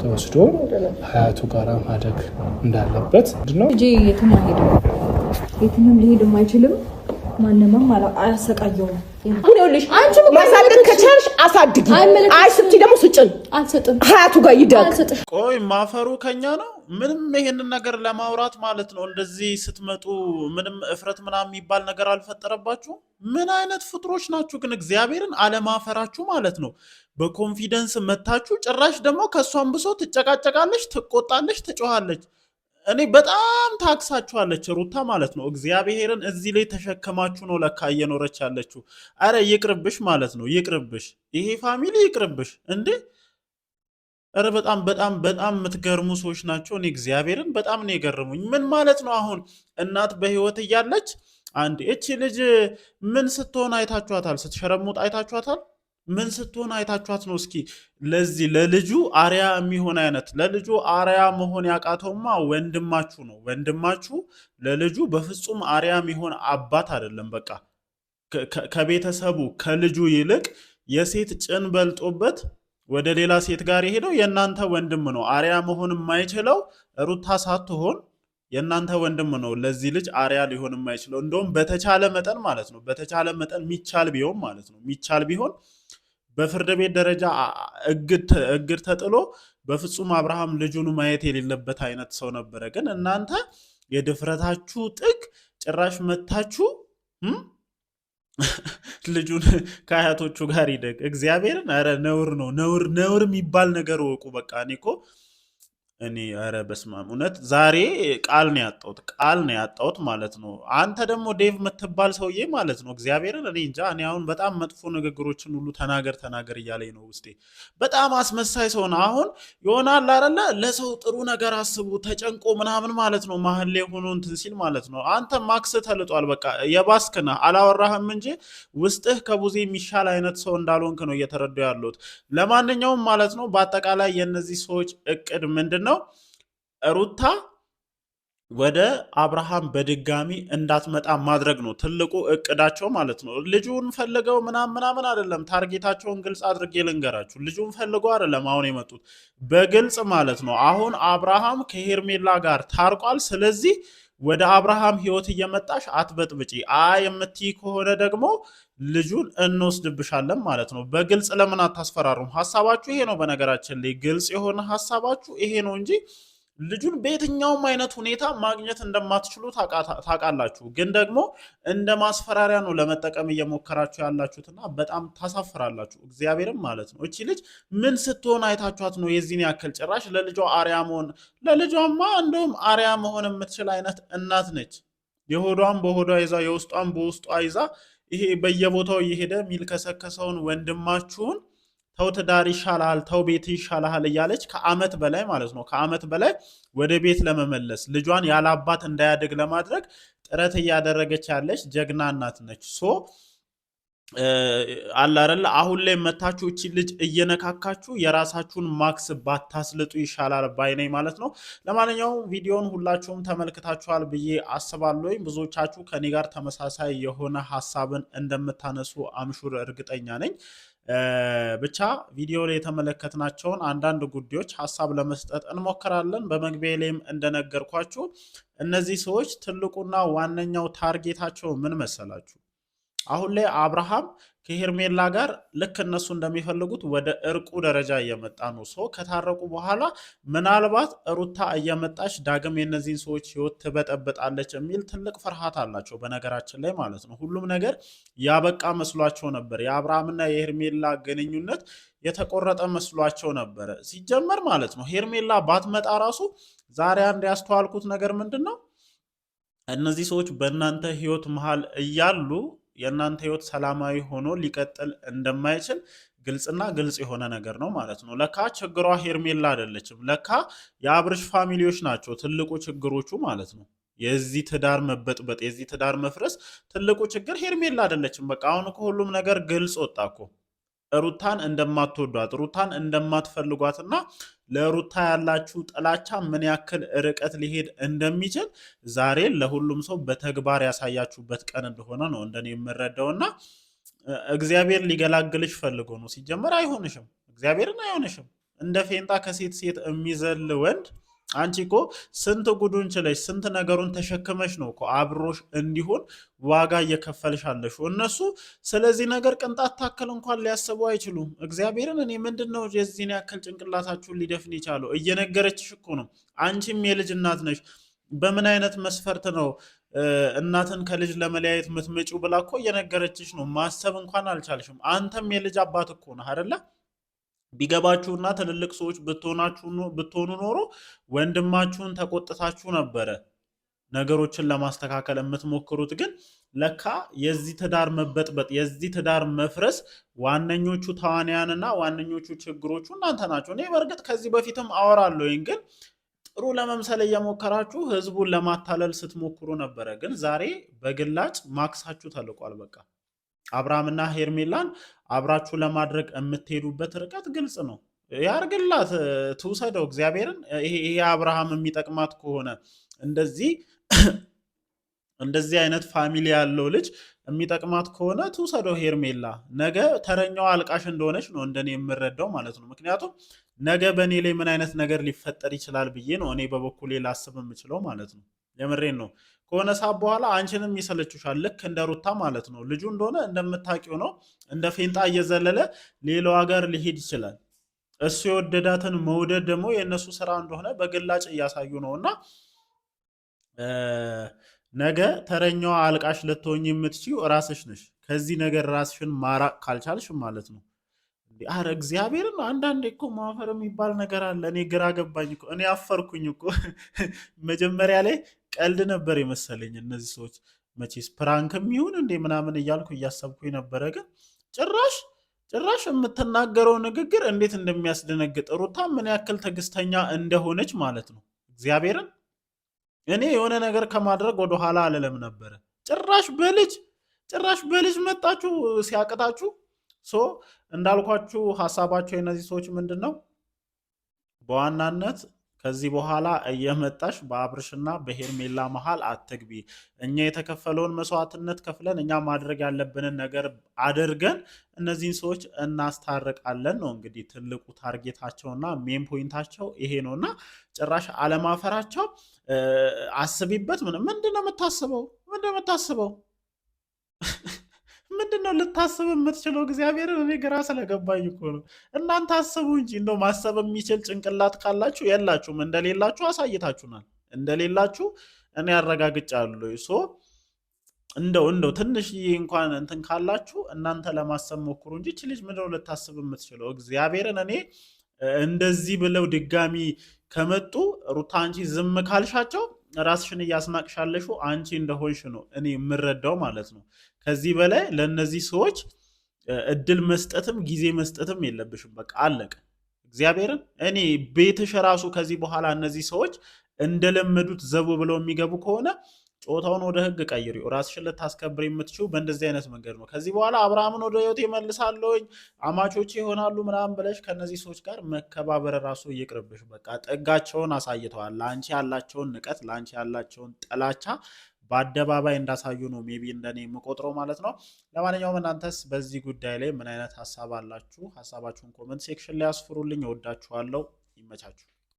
ተወስዶ ሀያቱ ጋራ ማደግ እንዳለበት ነው። ልጄ የትም አይሄድም፣ የትም ሊሄድም አይችልም። ማንንም አያሰቃየውም። ይኸውልሽ ማሳደግ ከቻልሽ አሳድጊ። አይ ስትይ ደግሞ ስጭን አልሰጥም። ሀያቱ ጋር ይደግ። ቆይ ማፈሩ ከኛ ነው። ምንም ይሄንን ነገር ለማውራት ማለት ነው። እንደዚህ ስትመጡ ምንም እፍረት ምናምን የሚባል ነገር አልፈጠረባችሁ? ምን አይነት ፍጥሮች ናችሁ ግን? እግዚአብሔርን አለማፈራችሁ ማለት ነው። በኮንፊደንስ መታችሁ ጭራሽ ደግሞ ከሷን ብሶ ትጨቃጨቃለች፣ ትቆጣለች፣ ትጮሃለች። እኔ በጣም ታክሳችኋለች ሩታ ማለት ነው። እግዚአብሔርን እዚህ ላይ ተሸከማችሁ ነው ለካ እየኖረች ያለችው። አረ ይቅርብሽ ማለት ነው። ይቅርብሽ፣ ይሄ ፋሚሊ ይቅርብሽ እንዴ! አረ በጣም በጣም በጣም የምትገርሙ ሰዎች ናቸው። እኔ እግዚአብሔርን በጣም ነው የገረሙኝ። ምን ማለት ነው? አሁን እናት በህይወት እያለች አንድ እቺ ልጅ ምን ስትሆን አይታችኋታል? ስትሸረሙጥ አይታችኋታል? ምን ስትሆን አይታችኋት ነው? እስኪ ለዚህ ለልጁ አርያ የሚሆን አይነት ለልጁ አርያ መሆን ያቃተውማ ወንድማችሁ ነው። ወንድማችሁ ለልጁ በፍጹም አርያ የሚሆን አባት አይደለም። በቃ ከቤተሰቡ ከልጁ ይልቅ የሴት ጭን በልጦበት ወደ ሌላ ሴት ጋር የሄደው የእናንተ ወንድም ነው። አርያ መሆን የማይችለው ሩታ ሳትሆን የእናንተ ወንድም ነው ለዚህ ልጅ አርያ ሊሆን የማይችለው። እንደውም በተቻለ መጠን ማለት ነው በተቻለ መጠን ሚቻል ቢሆን ማለት ነው ሚቻል ቢሆን በፍርድ ቤት ደረጃ እግድ ተጥሎ በፍጹም አብርሃም ልጁን ማየት የሌለበት አይነት ሰው ነበረ። ግን እናንተ የድፍረታችሁ ጥግ ጭራሽ መታችሁ ልጁን ከአያቶቹ ጋር ይደግ። እግዚአብሔርን ኧረ ነውር ነው። ነውር የሚባል ነገር ወቁ። በቃ እኔ ኧረ በስመ አብ እውነት ዛሬ ቃል ነው ያጣሁት ማለት ነው። አንተ ደግሞ ዴቭ የምትባል ሰውዬ ማለት ነው እግዚአብሔርን እኔ እንጃ። እኔ አሁን በጣም መጥፎ ንግግሮችን ሁሉ ተናገር እያለኝ ነው ውስጤ። በጣም አስመሳይ ሰው ነው። አሁን ይሆናል አይደለ ለሰው ጥሩ ነገር አስቡ ተጨንቆ ምናምን ማለት ነው መሀል ላይ ሆኖ እንትን ሲል ማለት ነው። አንተ ማክስ ተልጧል። በቃ የባስክ ነህ አላወራህም እንጂ ውስጥህ ከቡዜ የሚሻል አይነት ሰው እንዳልሆንክ ነው እየተረዳሁ ያለሁት። ለማንኛውም ማለት ነው በአጠቃላይ የእነዚህ ሰዎች እቅድ ምንድን ነው? ሩታ ወደ አብርሃም በድጋሚ እንዳትመጣ ማድረግ ነው ትልቁ እቅዳቸው ማለት ነው። ልጁን ፈልገው ምናምን አይደለም። ታርጌታቸውን ግልጽ አድርጌ ልንገራችሁ። ልጁን ፈልገው አይደለም አሁን የመጡት በግልጽ ማለት ነው። አሁን አብርሃም ከሄርሜላ ጋር ታርቋል። ስለዚህ ወደ አብርሃም ህይወት እየመጣሽ አትበጥብጪ። የምትይ ከሆነ ደግሞ ልጁን እንወስድብሻለን ማለት ነው። በግልጽ ለምን አታስፈራሩም? ሀሳባችሁ ይሄ ነው። በነገራችን ላይ ግልጽ የሆነ ሀሳባችሁ ይሄ ነው እንጂ ልጁን በየትኛውም አይነት ሁኔታ ማግኘት እንደማትችሉ ታውቃላችሁ። ግን ደግሞ እንደ ማስፈራሪያ ነው ለመጠቀም እየሞከራችሁ ያላችሁትና በጣም ታሳፍራላችሁ። እግዚአብሔርም ማለት ነው። እቺ ልጅ ምን ስትሆን አይታችኋት ነው የዚህን ያክል? ጭራሽ ለልጇ አርያ መሆን ለልጇማ እንደውም አርያ መሆን የምትችል አይነት እናት ነች። የሆዷን በሆዷ ይዛ የውስጧን በውስጧ ይዛ ይሄ በየቦታው እየሄደ የሚልከሰከሰውን ወንድማችሁን ተው ትዳር ይሻላል፣ ተው ቤት ይሻላል እያለች ከአመት በላይ ማለት ነው ከአመት በላይ ወደ ቤት ለመመለስ ልጇን ያላባት እንዳያድግ ለማድረግ ጥረት እያደረገች ያለች ጀግና እናት ነች። አላረለ አሁን ላይ መታችሁ እቺ ልጅ እየነካካችሁ የራሳችሁን ማክስ ባታስልጡ ይሻላል ባይነኝ ማለት ነው። ለማንኛውም ቪዲዮውን ሁላችሁም ተመልክታችኋል ብዬ አስባለሁ። ብዙዎቻችሁ ከኔ ጋር ተመሳሳይ የሆነ ሐሳብን እንደምታነሱ አምሹር እርግጠኛ ነኝ። ብቻ ቪዲዮ ላይ የተመለከትናቸውን አንዳንድ ጉዳዮች ሐሳብ ለመስጠት እንሞክራለን። በመግቢያ ላይም እንደነገርኳችሁ እነዚህ ሰዎች ትልቁና ዋነኛው ታርጌታቸው ምን መሰላችሁ? አሁን ላይ አብርሃም ከሄርሜላ ጋር ልክ እነሱ እንደሚፈልጉት ወደ እርቁ ደረጃ እየመጣ ነው። ሰው ከታረቁ በኋላ ምናልባት ሩታ እየመጣች ዳግም የነዚህን ሰዎች ህይወት ትበጠብጣለች የሚል ትልቅ ፍርሃት አላቸው። በነገራችን ላይ ማለት ነው ሁሉም ነገር ያበቃ መስሏቸው ነበር። የአብርሃምና የሄርሜላ ግንኙነት የተቆረጠ መስሏቸው ነበረ ሲጀመር ማለት ነው። ሄርሜላ ባትመጣ ራሱ ዛሬ አንድ ያስተዋልኩት ነገር ምንድን ነው? እነዚህ ሰዎች በእናንተ ህይወት መሃል እያሉ የእናንተ ህይወት ሰላማዊ ሆኖ ሊቀጥል እንደማይችል ግልጽ የሆነ ነገር ነው ማለት ነው። ለካ ችግሯ ሄርሜላ አይደለችም። ለካ የአብርሽ ፋሚሊዎች ናቸው ትልቁ ችግሮቹ ማለት ነው። የዚህ ትዳር መበጥበጥ የዚህ ትዳር መፍረስ ትልቁ ችግር ሄርሜላ አይደለችም። በቃ አሁን ሁሉም ነገር ግልጽ ወጣ እኮ። ሩታን እንደማትወዷት ሩታን እንደማትፈልጓትና ለሩታ ያላችሁ ጥላቻ ምን ያክል ርቀት ሊሄድ እንደሚችል ዛሬ ለሁሉም ሰው በተግባር ያሳያችሁበት ቀን እንደሆነ ነው እንደኔ የምረዳውና እግዚአብሔር ሊገላግልሽ ፈልጎ ነው። ሲጀመር አይሆንሽም፣ እግዚአብሔርን አይሆንሽም። እንደ ፌንጣ ከሴት ሴት የሚዘል ወንድ አንቺ እኮ ስንት ጉዱን ችለሽ ስንት ነገሩን ተሸክመሽ ነው እኮ አብሮሽ እንዲሆን ዋጋ እየከፈልሻለሽ። እነሱ ስለዚህ ነገር ቅንጣት ታክል እንኳን ሊያስቡ አይችሉም። እግዚአብሔርን እኔ ምንድነው የዚህን ያክል ጭንቅላታችሁን ሊደፍን የቻለው? እየነገረችሽ እኮ ነው። አንቺም የልጅ እናት ነሽ። በምን አይነት መስፈርት ነው እናትን ከልጅ ለመለያየት የምትመጪው ብላ እኮ እየነገረችሽ ነው። ማሰብ እንኳን አልቻልሽም። አንተም የልጅ አባት እኮ ነህ አይደለ? ቢገባችሁና ትልልቅ ሰዎች ብትሆኑ ኖሮ ወንድማችሁን ተቆጥታችሁ ነበረ ነገሮችን ለማስተካከል የምትሞክሩት። ግን ለካ የዚህ ትዳር መበጥበጥ የዚህ ትዳር መፍረስ ዋነኞቹ ተዋንያንና ዋነኞቹ ችግሮቹ እናንተ ናቸው። እኔ በእርግጥ ከዚህ በፊትም አወራለሁኝ፣ ግን ጥሩ ለመምሰል እየሞከራችሁ ህዝቡን ለማታለል ስትሞክሩ ነበረ። ግን ዛሬ በግላጭ ማክሳችሁ ተልቋል። በቃ አብርሃምና ሄርሜላን አብራችሁ ለማድረግ የምትሄዱበት ርቀት ግልጽ ነው። ያርግላት፣ ትውሰደው። እግዚአብሔርን ይሄ አብርሃም የሚጠቅማት ከሆነ እንደዚህ አይነት ፋሚሊ ያለው ልጅ የሚጠቅማት ከሆነ ትውሰደው ሄርሜላ። ነገ ተረኛዋ አልቃሽ እንደሆነች ነው እንደኔ የምረዳው ማለት ነው። ምክንያቱም ነገ በእኔ ላይ ምን አይነት ነገር ሊፈጠር ይችላል ብዬ ነው እኔ በበኩሌ ላስብ የምችለው ማለት ነው። የምሬን ነው። ከሆነ ሰዓት በኋላ አንቺንም ይሰለችሻል፣ ልክ እንደ ሩታ ማለት ነው። ልጁ እንደሆነ እንደምታውቂው ነው። እንደ ፌንጣ እየዘለለ ሌላው ሀገር ሊሄድ ይችላል። እሱ የወደዳትን መውደድ ደግሞ የእነሱ ስራ እንደሆነ በግላጭ እያሳዩ ነው። እና ነገ ተረኛዋ አልቃሽ ልትሆኝ የምትችይው ራስሽ ነሽ። ከዚህ ነገር ራስሽን ማራቅ ካልቻልሽ ማለት ነው። አረ እግዚአብሔርን አንዳንዴ እኮ ማፈር የሚባል ነገር አለ። እኔ ግራ ገባኝ እኮ፣ እኔ አፈርኩኝ እኮ። መጀመሪያ ላይ ቀልድ ነበር የመሰለኝ። እነዚህ ሰዎች መቼስ ፕራንክም ይሁን እንዴ ምናምን እያልኩ እያሰብኩኝ ነበረ። ግን ጭራሽ የምትናገረው ንግግር እንዴት እንደሚያስደነግጥ፣ ሩታ ምን ያክል ትዕግስተኛ እንደሆነች ማለት ነው። እግዚአብሔርን እኔ የሆነ ነገር ከማድረግ ወደኋላ አልለም ነበረ። ጭራሽ በልጅ መጣችሁ ሲያቅታችሁ። እንዳልኳችሁ ሀሳባቸው የነዚህ ሰዎች ምንድን ነው? በዋናነት ከዚህ በኋላ እየመጣሽ በአብርሽና በሄርሜላ መሃል አትግቢ። እኛ የተከፈለውን መስዋዕትነት ከፍለን እኛ ማድረግ ያለብንን ነገር አድርገን እነዚህን ሰዎች እናስታርቃለን ነው እንግዲህ ትልቁ ታርጌታቸውና ሜን ፖይንታቸው ይሄ ነው። እና ጭራሽ አለማፈራቸው አስቢበት። ምንድን ነው የምታስበው? ምንድነው ልታስብ የምትችለው? እግዚአብሔርን እኔ ግራ ስለገባኝ እኮ ነው። እናንተ አስቡ እንጂ እንደው ማሰብ የሚችል ጭንቅላት ካላችሁ የላችሁም። እንደሌላችሁ አሳይታችሁናል። እንደሌላችሁ እኔ አረጋግጫለሁ። እንደው ትንሽ እንኳን እንትን ካላችሁ እናንተ ለማሰብ ሞክሩ እንጂ እቺ ልጅ ምንድነው ልታስብ የምትችለው? እግዚአብሔርን እኔ እንደዚህ ብለው ድጋሚ ከመጡ ሩታ አንቺ ዝም ካልሻቸው ራስሽን እያስናቅሻለሹ አንቺ እንደሆንሽ ነው እኔ የምረዳው ማለት ነው። ከዚህ በላይ ለእነዚህ ሰዎች እድል መስጠትም ጊዜ መስጠትም የለብሽም። በቃ አለቀ። እግዚአብሔርን እኔ ቤትሽ ራሱ ከዚህ በኋላ እነዚህ ሰዎች እንደለመዱት ዘቡ ብለው የሚገቡ ከሆነ ጾታውን ወደ ህግ ቀይሪው። ራስሽን ልታስከብር የምትችው በእንደዚህ አይነት መንገድ ነው። ከዚህ በኋላ አብርሃምን ወደ ህይወት ይመልሳለሁኝ አማቾቼ ይሆናሉ ምናምን ብለሽ ከነዚህ ሰዎች ጋር መከባበር ራሱ እየቅርብሽ። በቃ ጠጋቸውን አሳይተዋል። ለአንቺ ያላቸውን ንቀት፣ ለአንቺ ያላቸውን ጥላቻ በአደባባይ እንዳሳዩ ነው ሜቢ እንደኔ የምቆጥረው ማለት ነው። ለማንኛውም እናንተስ በዚህ ጉዳይ ላይ ምን አይነት ሀሳብ አላችሁ? ሀሳባችሁን ኮመንት ሴክሽን ላይ አስፍሩልኝ። እወዳችኋለሁ። ይመቻችሁ።